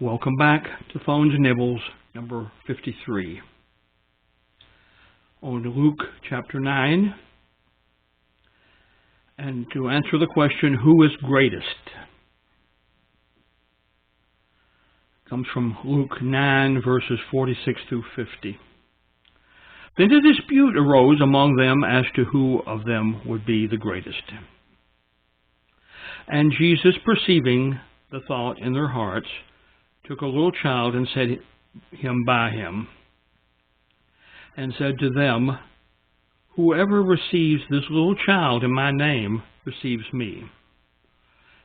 Welcome back to Thone's Nibbles, number 53. On Luke chapter 9, and to answer the question, who is greatest? It comes from Luke 9, verses 46 through 50. Then a dispute arose among them as to who of them would be the greatest. And Jesus, perceiving the thought in their hearts, took a little child and set him by him, and said to them, Whoever receives this little child in my name receives me,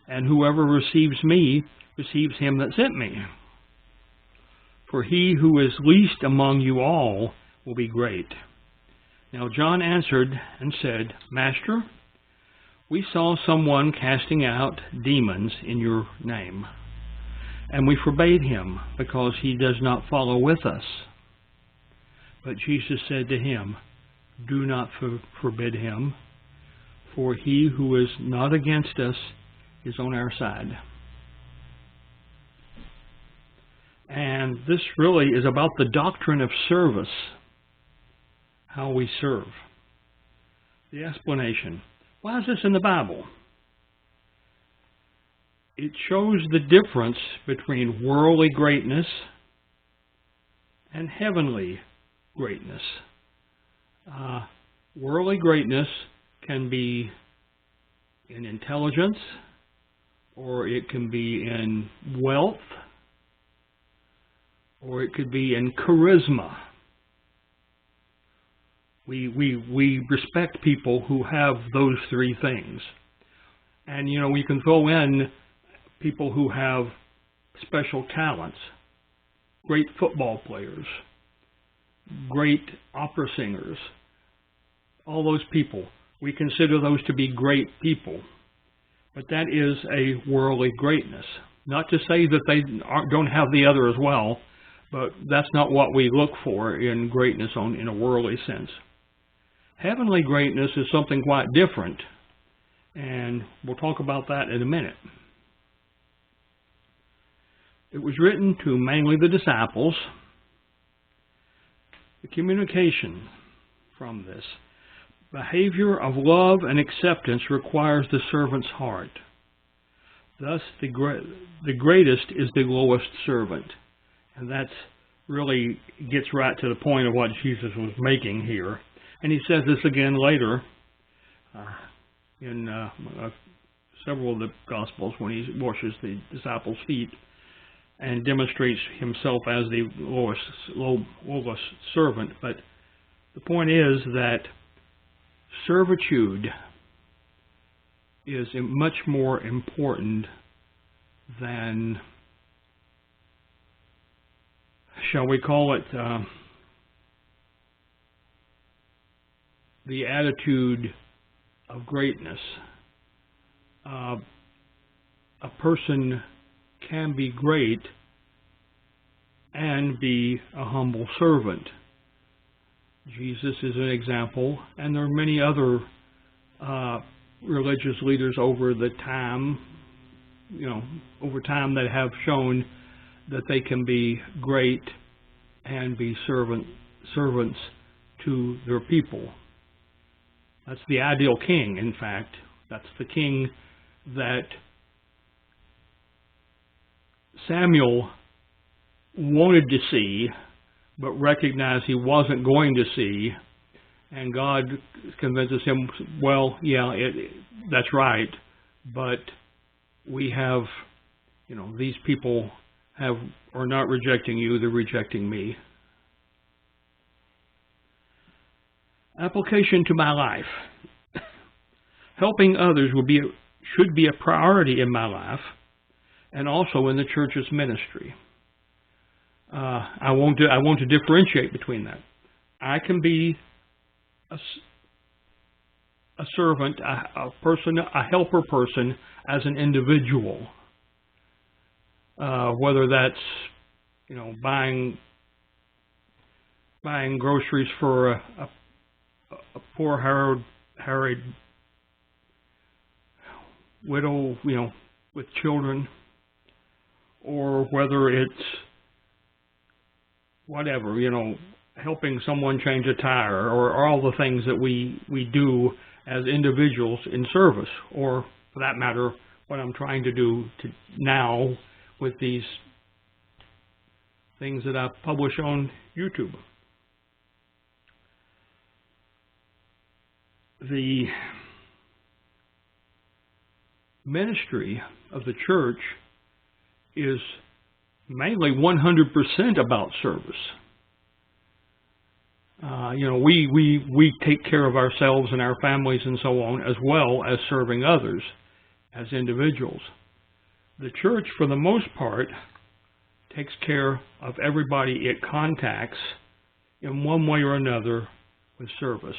and whoever receives me receives him that sent me. For he who is least among you all will be great. Now John answered and said, Master, we saw someone casting out demons in your name, and we forbade him, because he does not follow with us. But Jesus said to him, Do not forbid him, for he who is not against us is on our side. And this really is about the doctrine of service, how we serve. The explanation. Why is this in the Bible? It shows the difference between worldly greatness and heavenly greatness. Worldly greatness can be in intelligence, or it can be in wealth, or it could be in charisma. We respect people who have those three things. And, we can throw in people who have special talents, great football players, great opera singers, all those people. We consider those to be great people. But that is a worldly greatness. Not to say that they don't have the other as well, but that's not what we look for in greatness in a worldly sense. Heavenly greatness is something quite different, and we'll talk about that in a minute. It was written to mainly the disciples. The communication from this behavior of love and acceptance requires the servant's heart. Thus, the greatest is the lowest servant. And that really gets right to the point of what Jesus was making here. And he says this again later in several of the Gospels when he washes the disciples' feet and demonstrates himself as the lowest servant. But the point is that servitude is much more important than, shall we call it, the attitude of greatness. A person can be great and be a humble servant. Jesus is an example, and there are many other religious leaders over time that have shown that they can be great and be servants to their people. That's the ideal king, in fact. That's the king that Samuel wanted to see, but recognized he wasn't going to see. And God convinces him, well, yeah, that's right, but we have, these people are not rejecting you, they're rejecting me. Application to my life. Helping others should be a priority in my life, and also in the church's ministry. I want to differentiate between that. I can be a servant, a person, a helper person as an individual. Whether that's buying groceries for a poor harried widow, with children, or whether it's whatever, helping someone change a tire, or all the things that we do as individuals in service, or for that matter, what I'm trying to do now with these things that I publish on YouTube. The ministry of the church is mainly 100% about service. We take care of ourselves and our families and so on, as well as serving others as individuals. The church, for the most part, takes care of everybody it contacts in one way or another with service,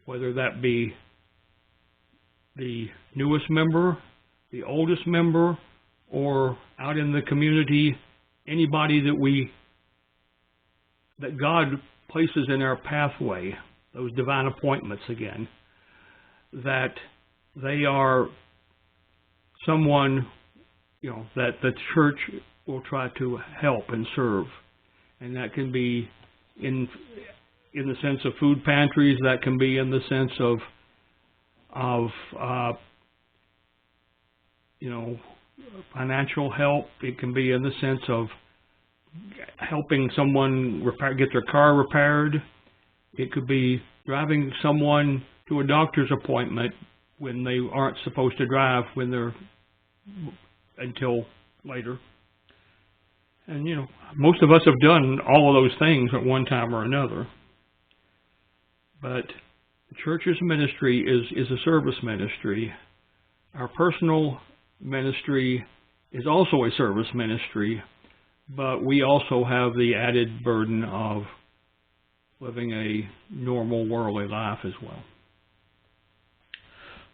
whether that be the newest member, the oldest member, or out in the community, anybody that God places in our pathway, those divine appointments again, that they are someone, that the church will try to help and serve. And that can be in the sense of food pantries, that can be in the sense of financial help. It can be in the sense of helping someone get their car repaired. It could be driving someone to a doctor's appointment when they aren't supposed to drive until later. And, most of us have done all of those things at one time or another. But the church's ministry is a service ministry. Our personal ministry is also a service ministry, but we also have the added burden of living a normal worldly life as well.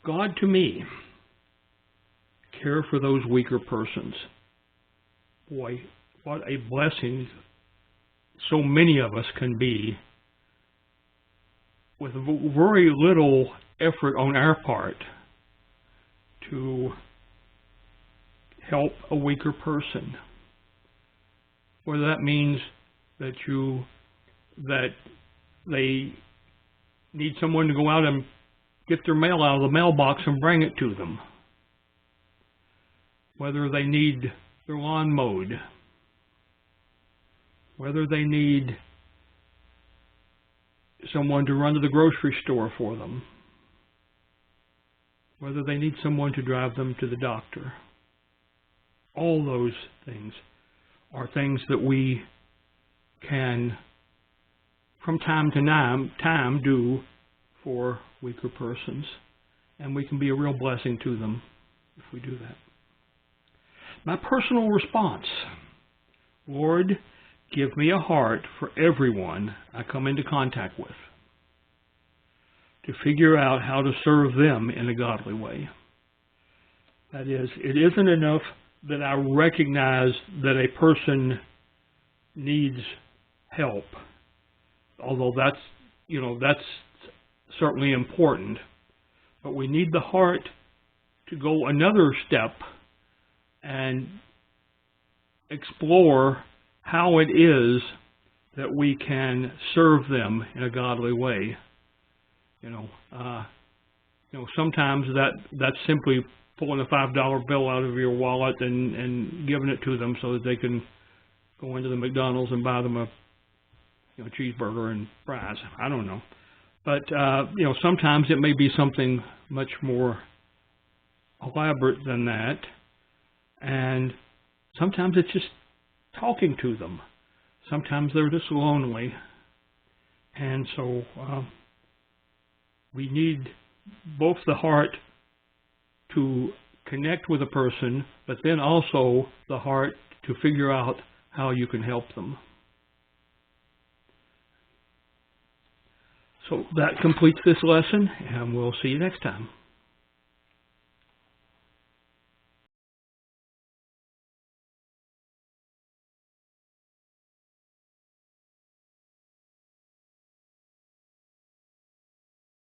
God, to me, care for those weaker persons. Boy, what a blessing so many of us can be with very little effort on our part to help a weaker person. Whether that means that they need someone to go out and get their mail out of the mailbox and bring it to them. Whether they need their lawn mowed. Whether they need someone to run to the grocery store for them. Whether they need someone to drive them to the doctor. All those things are things that we can, from time to time, do for weaker persons. And we can be a real blessing to them if we do that. My personal response: Lord, give me a heart for everyone I come into contact with, to figure out how to serve them in a godly way. That is, it isn't enough that I recognize that a person needs help, although that's certainly important. But we need the heart to go another step and explore how it is that we can serve them in a godly way. Sometimes that's simply pulling a $5 bill out of your wallet and giving it to them so that they can go into the McDonald's and buy them a cheeseburger and fries. I don't know. But, sometimes it may be something much more elaborate than that. And sometimes it's just talking to them. Sometimes they're just lonely. And so we need both the heart to connect with a person, but then also the heart to figure out how you can help them. So that completes this lesson, and we'll see you next time.